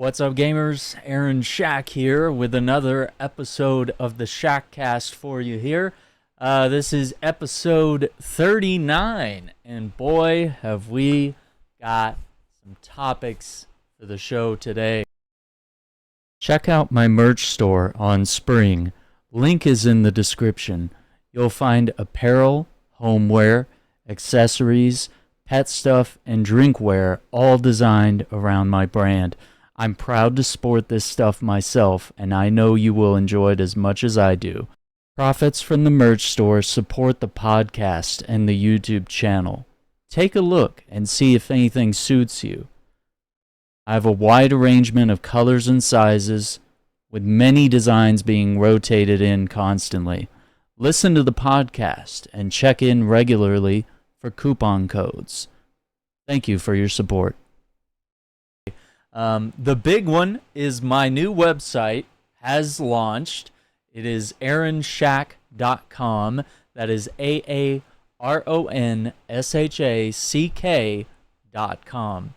What's up, gamers? Aaron Shack here with another episode of the Shackcast for you here. This is episode 39, and boy, have we got some topics for the show today. Check out my merch store on Spring. Link is in the description. You'll find apparel, homeware, accessories, pet stuff, and drinkware, all designed around my brand. I'm proud to sport this stuff myself, and I know you will enjoy it as much as I do. Profits from the merch store support the podcast and the YouTube channel. Take a look and see if anything suits you. I have a wide arrangement of colors and sizes, with many designs being rotated in constantly. Listen to the podcast and check in regularly for coupon codes. Thank you for your support. The big one is my new website has launched. It is aaronshack.com. That is AARONSHACK.com.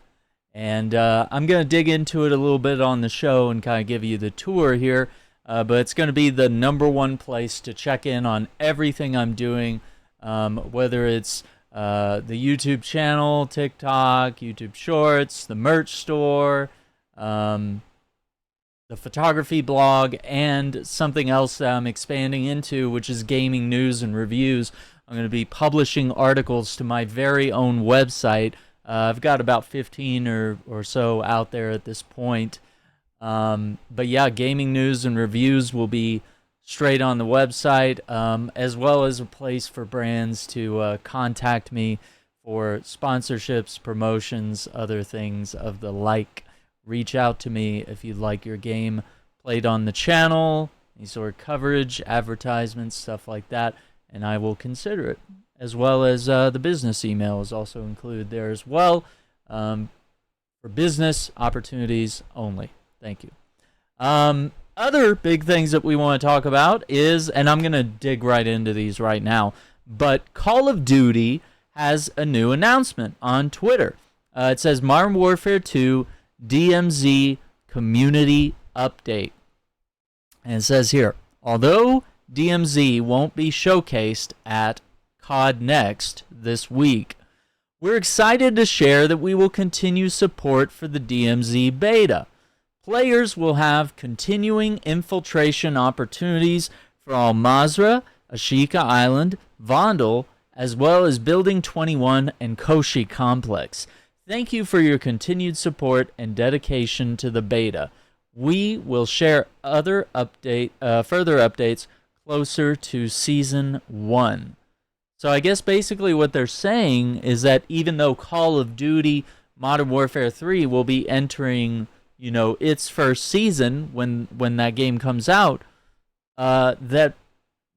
And I'm going to dig into it a little bit on the show and kind of give you the tour here. But it's going to be the number one place to check in on everything I'm doing, whether it's the YouTube channel, TikTok, YouTube Shorts, the merch store, the photography blog, and something else that I'm expanding into, which is gaming news and reviews. I'm going to be publishing articles to my very own website. I've got about 15 or so out there at this point. But yeah, gaming news and reviews will be straight on the website, as well as a place for brands to contact me for sponsorships, promotions, other things of the like. Reach out to me if you'd like your game played on the channel, any sort of coverage, advertisements, stuff like that, and I will consider it. As well as the business email is also included there as well, for business opportunities only. Thank you. Other big things that we want to talk about is, and I'm going to dig right into these right now, but Call of Duty has a new announcement on Twitter. It says Modern Warfare 2 DMZ Community Update. And it says here, although DMZ won't be showcased at COD Next this week, we're excited to share that we will continue support for the DMZ beta. Players will have continuing infiltration opportunities for Al Mazrah, Ashika Island, Vondel, as well as Building 21 and Koshi Complex. Thank you for your continued support and dedication to the beta. We will share further updates closer to Season 1. So I guess basically what they're saying is that even though Call of Duty Modern Warfare 3 will be entering its first season when that game comes out, that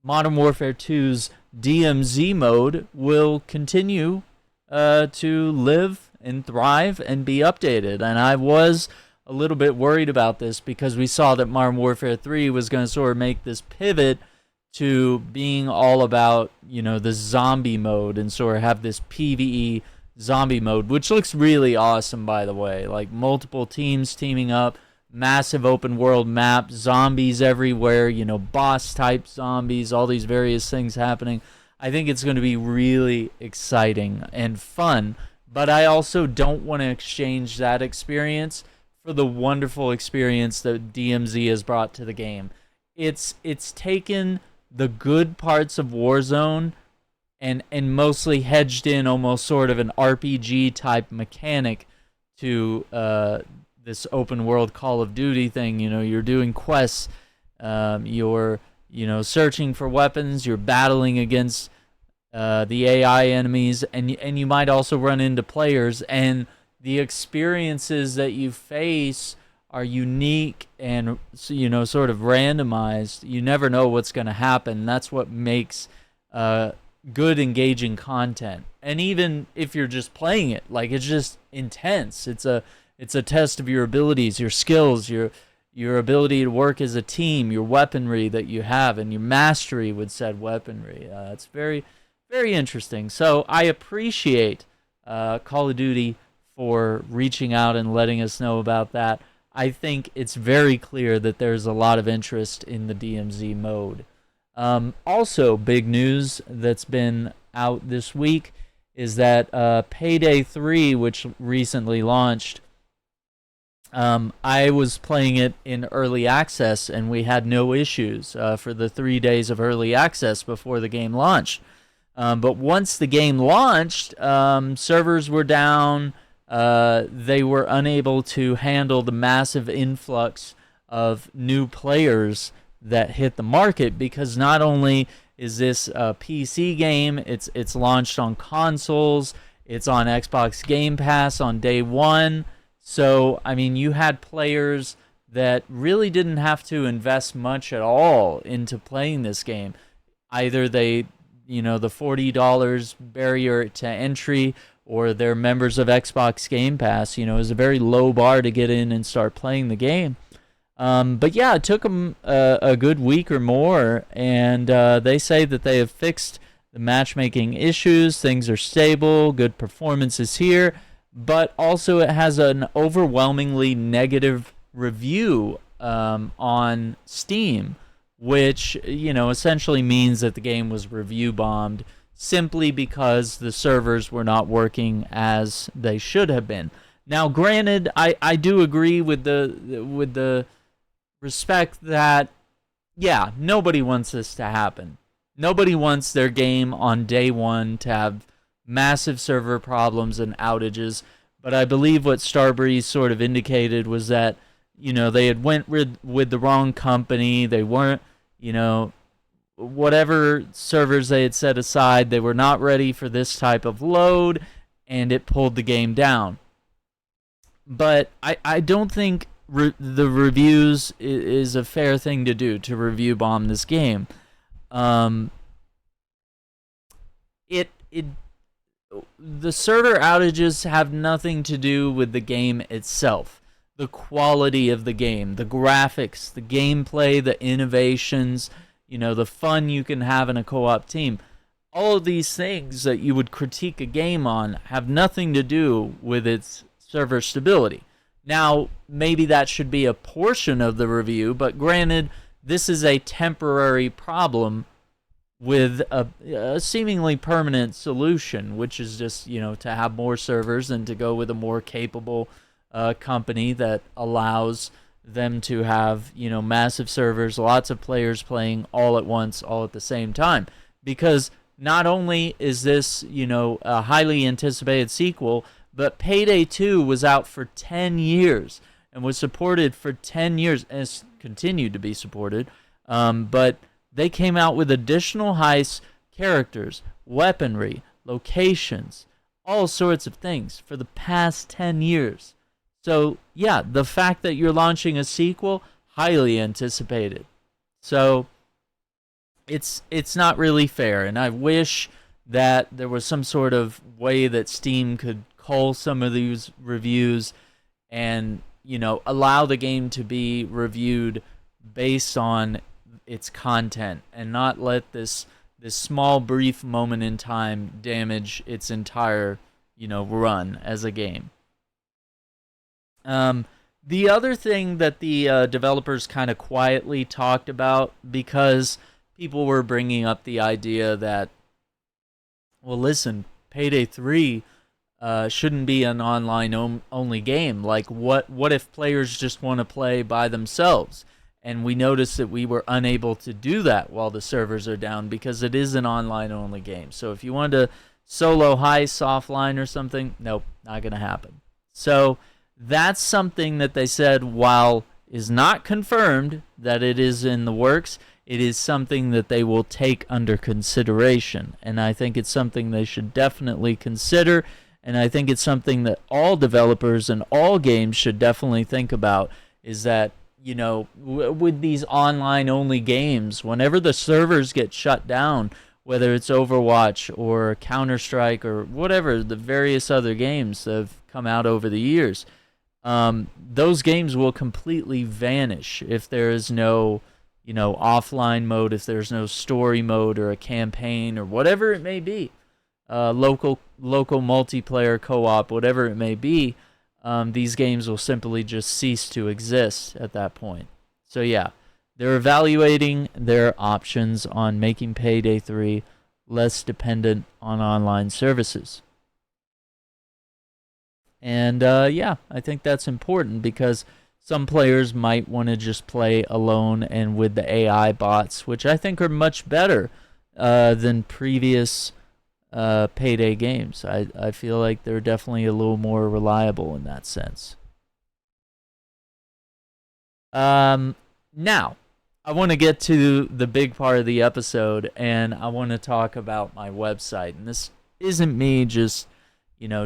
Modern Warfare 2's DMZ mode will continue to live and thrive and be updated. And I was a little bit worried about this because we saw that Modern Warfare 3 was going to sort of make this pivot to being all about, the zombie mode and sort of have this PvE zombie mode, which looks really awesome, by the way. Like multiple teams teaming up, massive open world map, zombies everywhere, boss type zombies, all these various things happening. I think it's going to be really exciting and fun, but I also don't want to exchange that experience for the wonderful experience that DMZ has brought to the game. It's taken the good parts of Warzone and mostly hedged in almost sort of an RPG type mechanic to this open world Call of Duty thing. You're doing quests, you're searching for weapons, you're battling against the AI enemies, and you might also run into players, and the experiences that you face are unique and sort of randomized. You never know what's going to happen. That's what makes good engaging content. And even if you're just playing it, like, it's just intense. It's a test of your abilities, your skills, your ability to work as a team, your weaponry that you have, and your mastery with said weaponry. It's very, very interesting. So I appreciate Call of Duty for reaching out and letting us know about that. I think it's very clear that there's a lot of interest in the DMZ mode. Also, big news that's been out this week is that Payday 3, which recently launched, I was playing it in early access, and we had no issues for the 3 days of early access before the game launched. But once the game launched, servers were down. They were unable to handle the massive influx of new players that hit the market, because not only is this a PC game, it's launched on consoles, it's on Xbox Game Pass on day one. So, I mean, you had players that really didn't have to invest much at all into playing this game. Either they, the $40 barrier to entry, or they're members of Xbox Game Pass. Is a very low bar to get in and start playing the game. But yeah, it took them a good week or more, and they say that they have fixed the matchmaking issues. Things are stable, good performances here, but also it has an overwhelmingly negative review on Steam, which, essentially means that the game was review bombed simply because the servers were not working as they should have been. Now, granted, I do agree with the respect that, yeah, nobody wants this to happen. Nobody wants their game on day one to have massive server problems and outages. But I believe what Starbreeze sort of indicated was that, they had went with the wrong company. They weren't, whatever servers they had set aside, they were not ready for this type of load, and it pulled the game down. But I don't think the reviews is a fair thing to do, to review bomb this game. The server outages have nothing to do with the game itself. The quality of the game, the graphics, the gameplay, the innovations, the fun you can have in a co-op team. All of these things that you would critique a game on have nothing to do with its server stability. Now, maybe that should be a portion of the review, but granted, this is a temporary problem with a seemingly permanent solution, which is just, to have more servers and to go with a more capable company that allows them to have, massive servers, lots of players playing all at once, all at the same time. Because not only is this, a highly anticipated sequel, but Payday 2 was out for 10 years and was supported for 10 years and has continued to be supported. But they came out with additional heists, characters, weaponry, locations, all sorts of things for the past 10 years. So, yeah, the fact that you're launching a sequel, highly anticipated. So, it's not really fair, and I wish that there was some sort of way that Steam could cull some of these reviews and, allow the game to be reviewed based on its content and not let this small brief moment in time damage its entire, run as a game. The other thing that the developers kind of quietly talked about, because people were bringing up the idea that, well, listen, Payday 3 shouldn't be an online only game. Like, what if players just want to play by themselves? And we noticed that we were unable to do that while the servers are down, because it is an online only game. So if you wanted to solo heists offline or something, nope, not going to happen. So that's something that they said, while is not confirmed that it is in the works, it is something that they will take under consideration. And I think it's something they should definitely consider. And I think it's something that all developers and all games should definitely think about, is that, with these online-only games, whenever the servers get shut down, whether it's Overwatch or Counter-Strike or whatever, the various other games that have come out over the years, those games will completely vanish if there is no, offline mode, if there's no story mode or a campaign or whatever it may be, local multiplayer co-op, whatever it may be. these games will simply just cease to exist at that point. So yeah, they're evaluating their options on making Payday 3 less dependent on online services. And yeah, I think that's important because some players might want to just play alone and with the AI bots, which I think are much better than previous Payday games. I feel like they're definitely a little more reliable in that sense. Now, I want to get to the big part of the episode, and I want to talk about my website. And this isn't me just,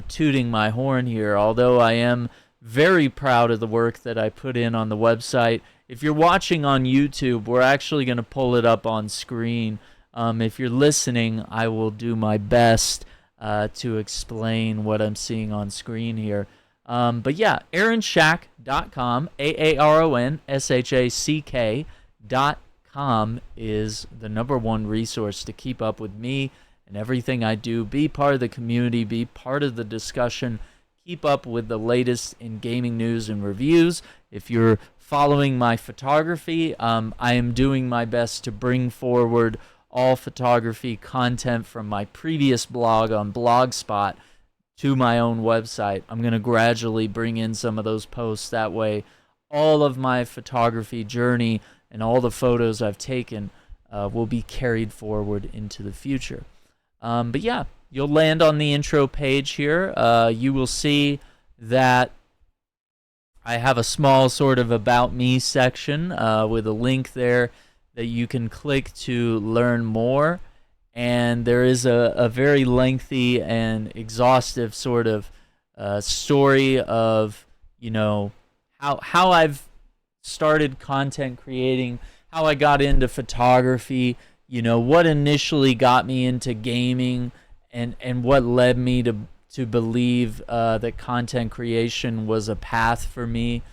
tooting my horn here, although I am very proud of the work that I put in on the website. If you're watching on YouTube, we're actually going to pull it up on screen. If you're listening, I will do my best to explain what I'm seeing on screen here. But yeah, aaronshack.com, AARONSHACK.com is the #1 resource to keep up with me and everything I do. Be part of the community, be part of the discussion, keep up with the latest in gaming news and reviews. If you're following my photography, I am doing my best to bring forward all photography content from my previous blog on Blogspot to my own website. I'm going to gradually bring in some of those posts. That way, all of my photography journey and all the photos I've taken will be carried forward into the future. But yeah, you'll land on the intro page here. You will see that I have a small sort of about me section with a link there that you can click to learn more. And there is a very lengthy and exhaustive sort of story of, how I've started content creating, how I got into photography, what initially got me into gaming, and what led me to believe that content creation was a path for me.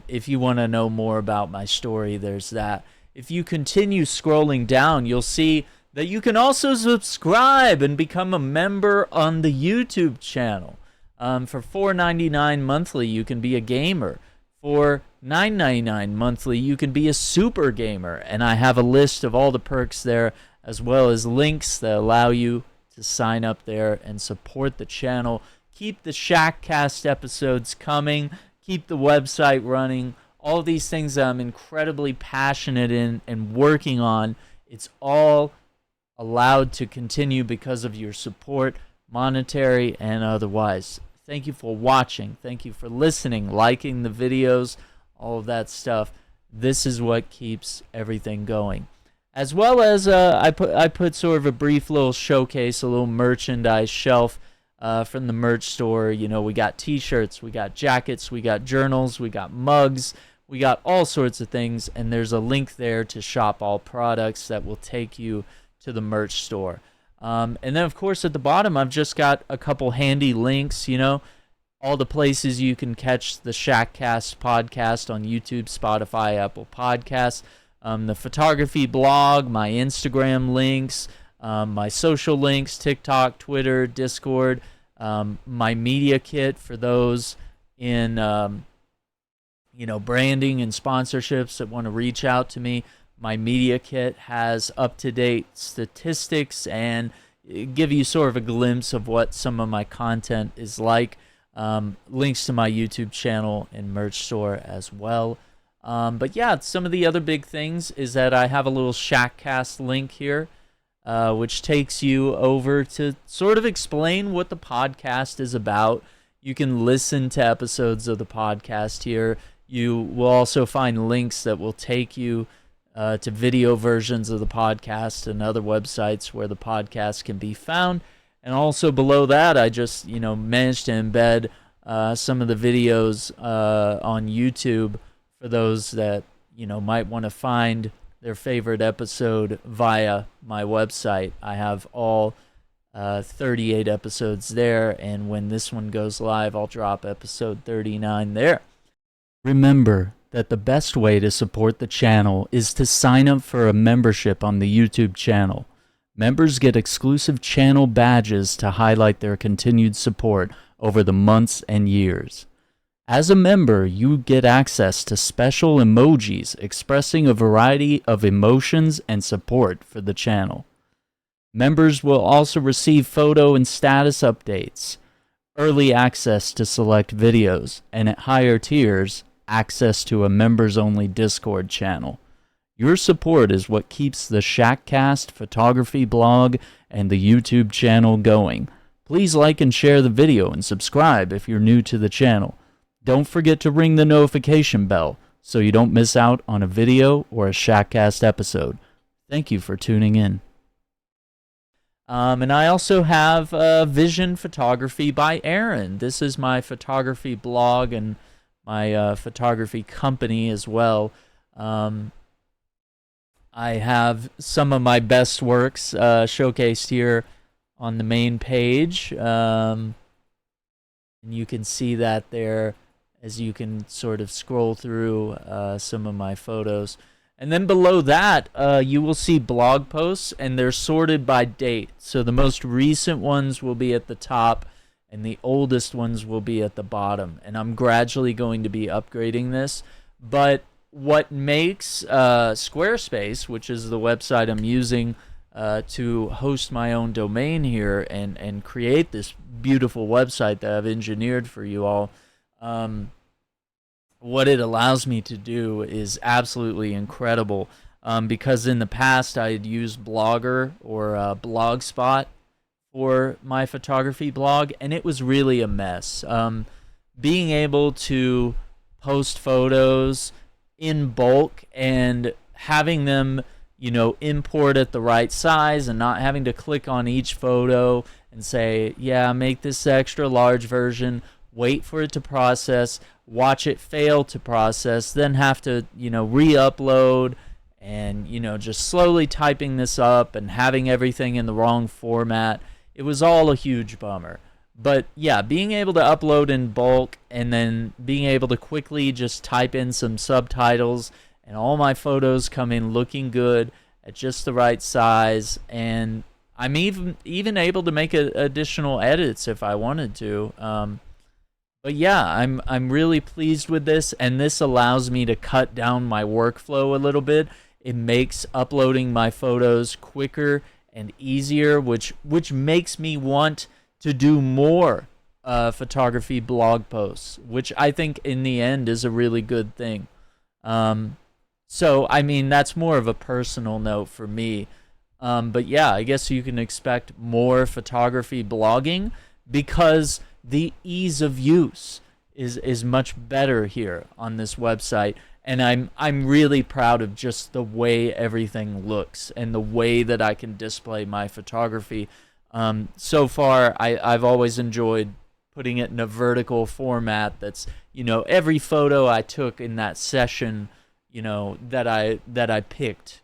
If you want to know more about my story, there's that. If you continue scrolling down, you'll see that you can also subscribe and become a member on the YouTube channel. For $4.99 monthly, you can be a gamer. For $9.99 monthly, you can be a super gamer. And I have a list of all the perks there, as well as links that allow you to sign up there and support the channel. Keep the Shackcast episodes coming. Keep the website running. All of these things that I'm incredibly passionate in and working on, it's all allowed to continue because of your support, monetary and otherwise. Thank you for watching. Thank you for listening, liking the videos, all of that stuff. This is what keeps everything going. As well as I put sort of a brief little showcase, a little merchandise shelf from the merch store. We got t-shirts, we got jackets, we got journals, we got mugs, we got all sorts of things, and there's a link there to shop all products that will take you to the merch store. And then, of course, at the bottom, I've just got a couple handy links, all the places you can catch the Shackcast podcast on YouTube, Spotify, Apple Podcasts, the photography blog, my Instagram links, my social links, TikTok, Twitter, Discord, my media kit for those in, branding and sponsorships that want to reach out to me. My media kit has up-to-date statistics and give you sort of a glimpse of what some of my content is like. Links to my YouTube channel and merch store as well. But yeah, some of the other big things is that I have a little Shackcast link here, which takes you over to sort of explain what the podcast is about. You can listen to episodes of the podcast here. You will also find links that will take you to video versions of the podcast and other websites where the podcast can be found. And also below that, I just, managed to embed some of the videos on YouTube for those that, might want to find their favorite episode via my website. I have all 38 episodes there, and when this one goes live, I'll drop episode 39 there. Remember that the best way to support the channel is to sign up for a membership on the YouTube channel. Members get exclusive channel badges to highlight their continued support over the months and years. As a member, you get access to special emojis expressing a variety of emotions and support for the channel. Members will also receive photo and status updates, early access to select videos, and at higher tiers, access to a members-only Discord channel. Your support is what keeps the Shackcast photography blog and the YouTube channel going. Please like and share the video and subscribe if you're new to the channel. Don't forget to ring the notification bell so you don't miss out on a video or a Shackcast episode. Thank you for tuning in. And I also have Vision Photography by Aaron. This is my photography blog and my photography company as well. I have some of my best works showcased here on the main page. And you can see that there as you can sort of scroll through some of my photos. And then below that, you will see blog posts, and they're sorted by date. So the most recent ones will be at the top, and the oldest ones will be at the bottom. And I'm gradually going to be upgrading this. But what makes Squarespace, which is the website I'm using to host my own domain here and create this beautiful website that I've engineered for you all, what it allows me to do is absolutely incredible, because in the past I had used Blogger or Blogspot for my photography blog, and it was really a mess. Being able to post photos in bulk and having them, import at the right size and not having to click on each photo and say, yeah, make this extra large version, wait for it to process, watch it fail to process, then have to, re-upload and, just slowly typing this up and having everything in the wrong format. It was all a huge bummer. But yeah, being able to upload in bulk and then being able to quickly just type in some subtitles and all my photos come in looking good at just the right size, and I'm even able to make additional edits if I wanted to. But yeah, I'm really pleased with this, and this allows me to cut down my workflow a little bit. It makes uploading my photos quicker and easier, which makes me want to do more photography blog posts, which I think in the end is a really good thing. So, I mean, that's more of a personal note for me. But yeah, I guess you can expect more photography blogging because the ease of use is much better here on this website, and I'm really proud of just the way everything looks and the way that I can display my photography. So far, I've always enjoyed putting it in a vertical format that's, every photo I took in that session, that I picked,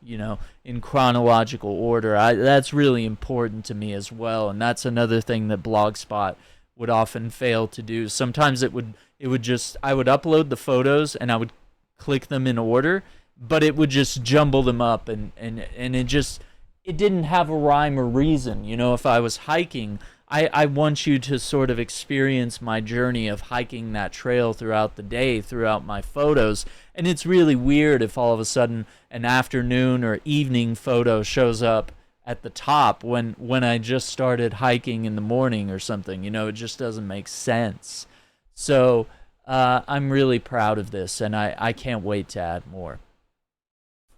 in chronological order. That's really important to me as well, and that's another thing that Blogspot would often fail to do. Sometimes I would upload the photos and I would click them in order, but it would just jumble them up and it didn't have a rhyme or reason. If I was hiking, I want you to sort of experience my journey of hiking that trail throughout the day, throughout my photos. And it's really weird if all of a sudden an afternoon or evening photo shows up at the top when I just started hiking in the morning or something. It just doesn't make sense. So I'm really proud of this, and I can't wait to add more.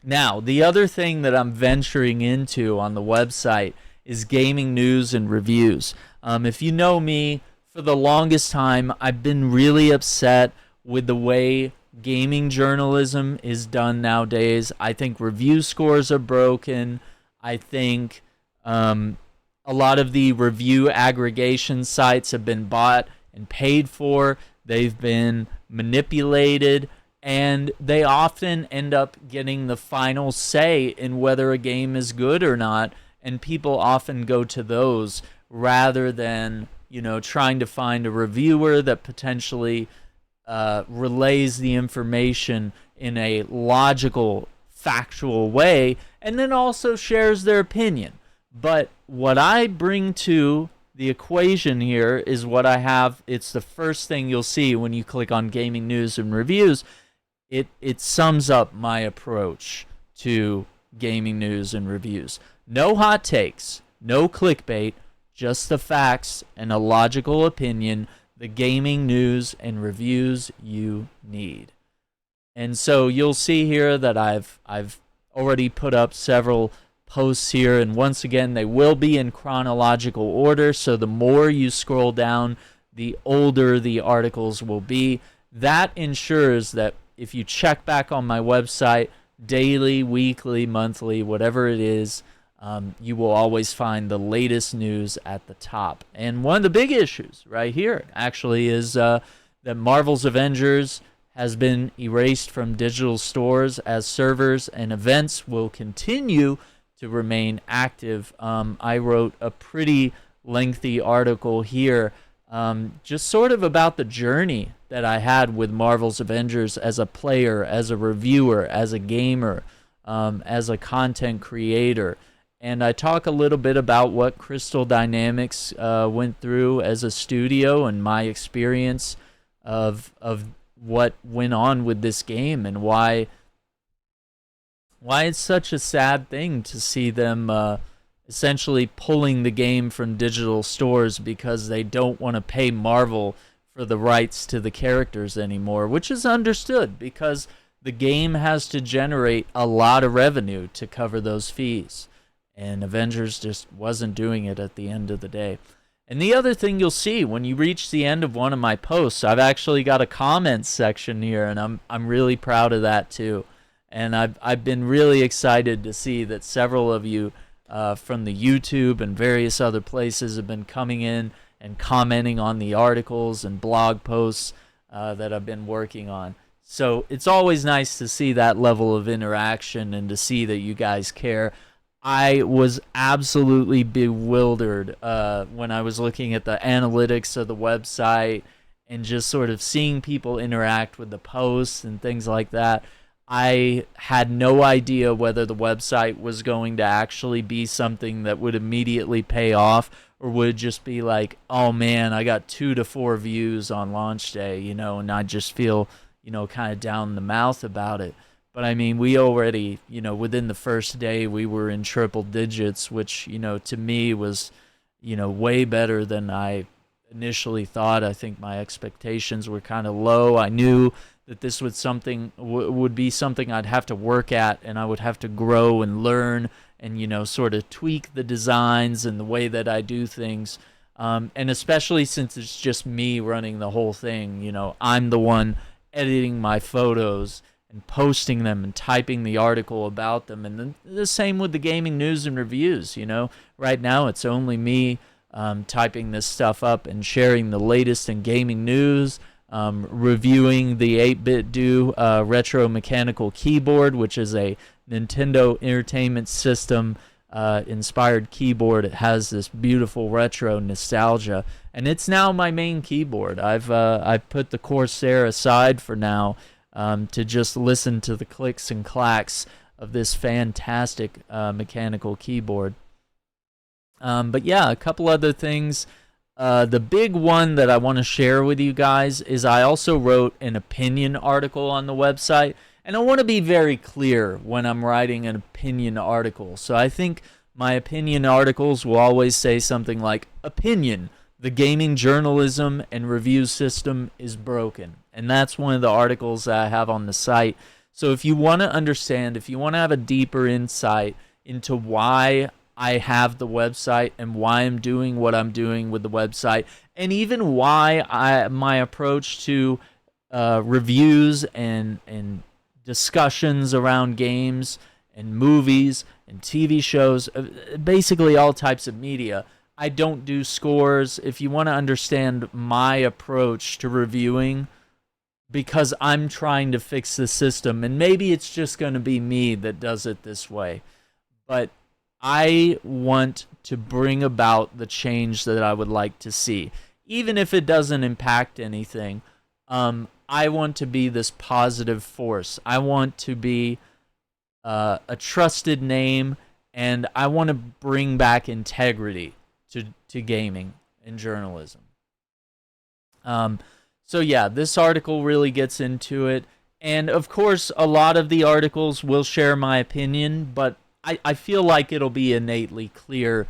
Now, the other thing that I'm venturing into on the website is gaming news and reviews. If you know me, for the longest time, I've been really upset with the way gaming journalism is done nowadays. I think review scores are broken. I think a lot of the review aggregation sites have been bought and paid for. They've been manipulated, and they often end up getting the final say in whether a game is good or not, and people often go to those rather than, trying to find a reviewer that potentially relays the information in a logical, factual way, and then also shares their opinion. But what I bring to the equation here is what I have. It's the first thing you'll see when you click on gaming news and reviews. It sums up my approach to gaming news and reviews. No hot takes, no clickbait, just the facts and a logical opinion, the gaming news and reviews you need. And so you'll see here that I've already put up several posts here, and once again they will be in chronological order, so the more you scroll down, the older the articles will be. That ensures that if you check back on my website daily, weekly, monthly, whatever it is, you will always find the latest news at the top. And one of the big issues right here actually is that Marvel's Avengers has been erased from digital stores, as servers and events will continue to remain active. I wrote a pretty lengthy article here just sort of about the journey that I had with Marvel's Avengers as a player, as a reviewer, as a gamer, as a content creator. And I talk a little bit about what Crystal Dynamics went through as a studio and my experience of what went on with this game, and why it's such a sad thing to see them essentially pulling the game from digital stores because they don't want to pay Marvel for the rights to the characters anymore, which is understood because the game has to generate a lot of revenue to cover those fees. And Avengers just wasn't doing it at the end of the day. And the other thing you'll see when you reach the end of one of my posts, I've actually got a comments section here, and I'm really proud of that too. And I've been really excited to see that several of you from the YouTube and various other places have been coming in and commenting on the articles and blog posts that I've been working on. So it's always nice to see that level of interaction and to see that you guys care. I was absolutely bewildered when I was looking at the analytics of the website and just sort of seeing people interact with the posts and things like that. I had no idea whether the website was going to actually be something that would immediately pay off, or would just be like, oh man, I got 2 to 4 views on launch day, and I just feel, kind of down in the mouth about it. But I mean, we already, within the first day, we were in triple digits, which, to me was, way better than I initially thought. I think my expectations were kind of low. I knew that this would be something I'd have to work at, and I would have to grow and learn and, sort of tweak the designs and the way that I do things. And especially since it's just me running the whole thing, I'm the one editing my photos and posting them and typing the article about them. And then the same with the gaming news and reviews. Right now it's only me typing this stuff up and sharing the latest in gaming news, reviewing the 8BitDo retro mechanical keyboard, which is a Nintendo Entertainment System inspired keyboard. It has this beautiful retro nostalgia, and it's now my main keyboard. I've put the Corsair aside for now to just listen to the clicks and clacks of this fantastic mechanical keyboard. But yeah, a couple other things. The big one that I want to share with you guys is I also wrote an opinion article on the website. And I want to be very clear when I'm writing an opinion article. So I think my opinion articles will always say something like, opinion, the gaming journalism and review system is broken. And that's one of the articles that I have on the site. So if you want to understand, if you want to have a deeper insight into why I have the website and why I'm doing what I'm doing with the website, and even why my approach to reviews and discussions around games and movies and TV shows, basically all types of media. I don't do scores. If you want to understand my approach to reviewing, because I'm trying to fix the system, and maybe it's just going to be me that does it this way, but I want to bring about the change that I would like to see. Even if it doesn't impact anything, I want to be this positive force. I want to be a trusted name, and I want to bring back integrity to gaming. in journalism. So yeah, this article really gets into it. And of course, a lot of the articles will share my opinion, but I feel like it'll be innately clear,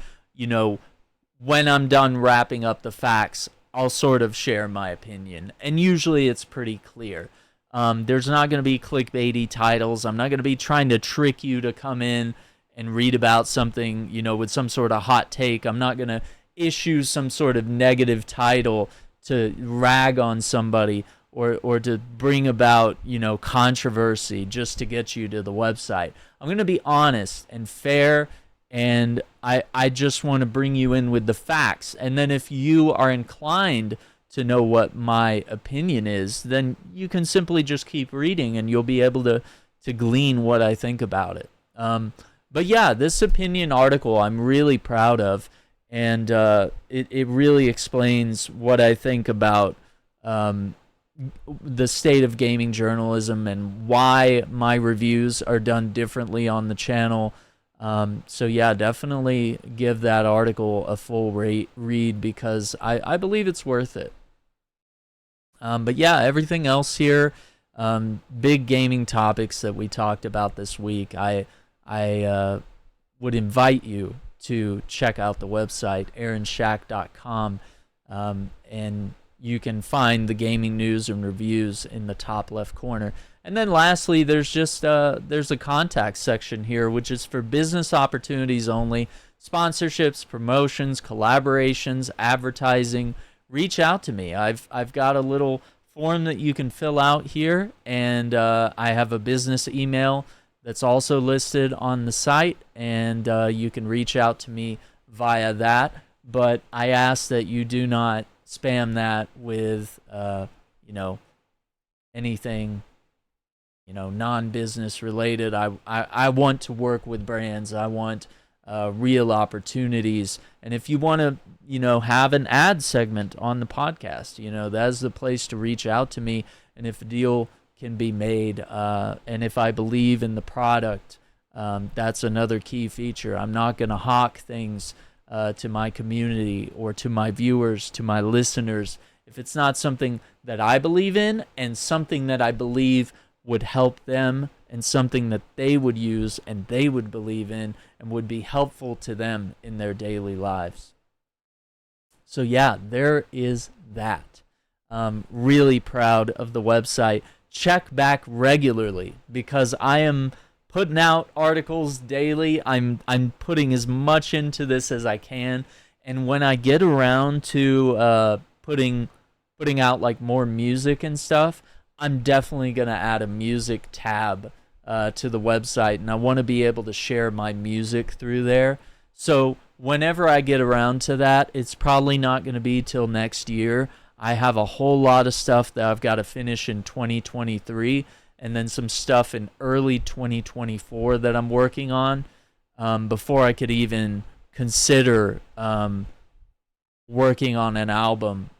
when I'm done wrapping up the facts, I'll sort of share my opinion. And usually it's pretty clear. There's not going to be clickbaity titles. I'm not going to be trying to trick you to come in and read about something, with some sort of hot take. I'm not going to issue some sort of negative title to rag on somebody or to bring about, controversy just to get you to the website. I'm going to be honest and fair, and I just want to bring you in with the facts. And then if you are inclined to know what my opinion is, then you can simply just keep reading and you'll be able to glean what I think about it. But yeah, this opinion article I'm really proud of, and it really explains what I think about the state of gaming journalism and why my reviews are done differently on the channel. So yeah, definitely give that article a full read because I believe it's worth it. But yeah, everything else here, big gaming topics that we talked about this week, I would invite you to check out the website, aaronshack.com, and you can find the gaming news and reviews in the top left corner. And then lastly, there's a contact section here, which is for business opportunities only, sponsorships, promotions, collaborations, advertising. Reach out to me. I've got a little form that you can fill out here, and I have a business email that's also listed on the site, and you can reach out to me via that. But I ask that you do not spam that with anything non-business related. I want to work with brands. I want real opportunities. And if you want to have an ad segment on the podcast, that's the place to reach out to me. And if a deal can be made, and if I believe in the product, that's another key feature. I'm not going to hawk things to my community or to my viewers, to my listeners, if it's not something that I believe in and something that I believe would help them and something that they would use and they would believe in and would be helpful to them in their daily lives. So yeah, there is that. Really proud of the website. Check back regularly because I am putting out articles daily. I'm putting as much into this as I can, and when I get around to putting out like more music and stuff, I'm definitely gonna add a music tab to the website, and I want to be able to share my music through there. So whenever I get around to that, it's probably not going to be till next year. I have a whole lot of stuff that I've got to finish in 2023, and then some stuff in early 2024 that I'm working on before I could even consider working on an album,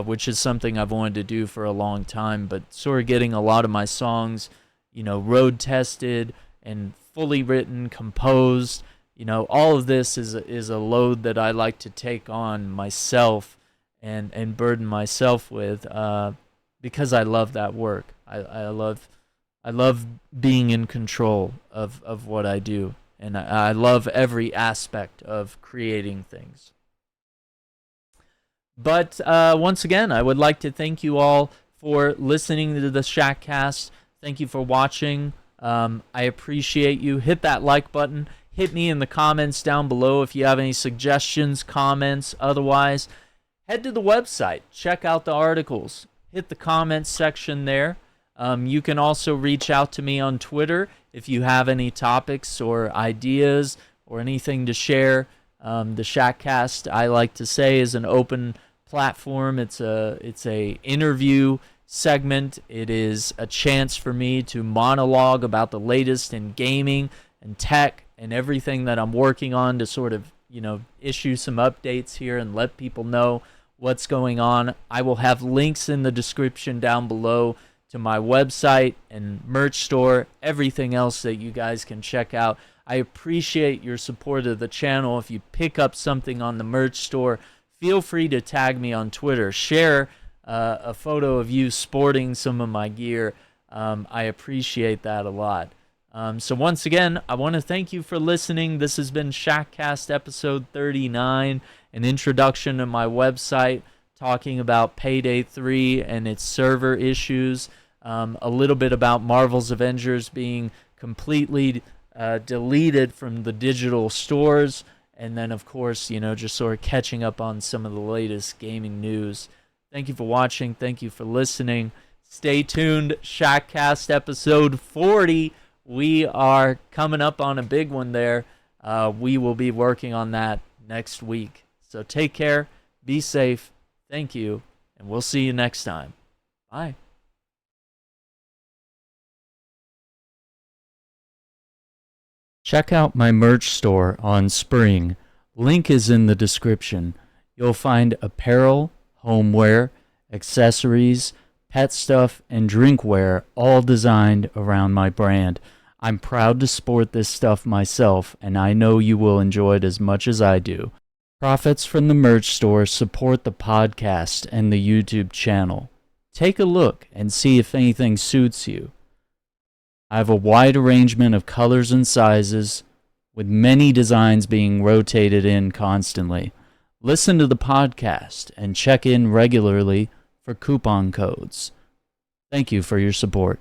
which is something I've wanted to do for a long time, but sort of getting a lot of my songs, road tested and fully written, composed. All of this is a load that I like to take on myself and burden myself with because I love that work. I love being in control of what I do, and I love every aspect of creating things. But once again, I would like to thank you all for listening to the Shackcast. Thank you for watching. I appreciate you. Hit that like button. Hit me in the comments down below if you have any suggestions, comments. Otherwise, head to the website. Check out the articles. Hit the comments section there. You can also reach out to me on Twitter if you have any topics or ideas or anything to share. The Shackcast, I like to say, is an open platform. It's a interview segment. It is a chance for me to monologue about the latest in gaming and tech and everything that I'm working on, to sort of issue some updates here and let people know what's going on. I will have links in the description down below to my website and merch store, everything else that you guys can check out. I appreciate your support of the channel. If you pick up something on the merch store, feel free to tag me on Twitter. Share a photo of you sporting some of my gear. I appreciate that a lot. So once again, I want to thank you for listening. This has been Shackcast episode 39, an introduction to my website, talking about Payday 3 and its server issues, a little bit about Marvel's Avengers being completely deleted from the digital stores, and then, of course, just sort of catching up on some of the latest gaming news. Thank you for watching. Thank you for listening. Stay tuned. Shackcast episode 40. We are coming up on a big one there. We will be working on that next week. So take care. Be safe. Thank you. And we'll see you next time. Bye. Check out my merch store on Spring. Link is in the description. You'll find apparel, homeware, accessories, pet stuff, and drinkware, all designed around my brand. I'm proud to sport this stuff myself, and I know you will enjoy it as much as I do. Profits from the merch store support the podcast and the YouTube channel. Take a look and see if anything suits you. I have a wide arrangement of colors and sizes, with many designs being rotated in constantly. Listen to the podcast and check in regularly for coupon codes. Thank you for your support.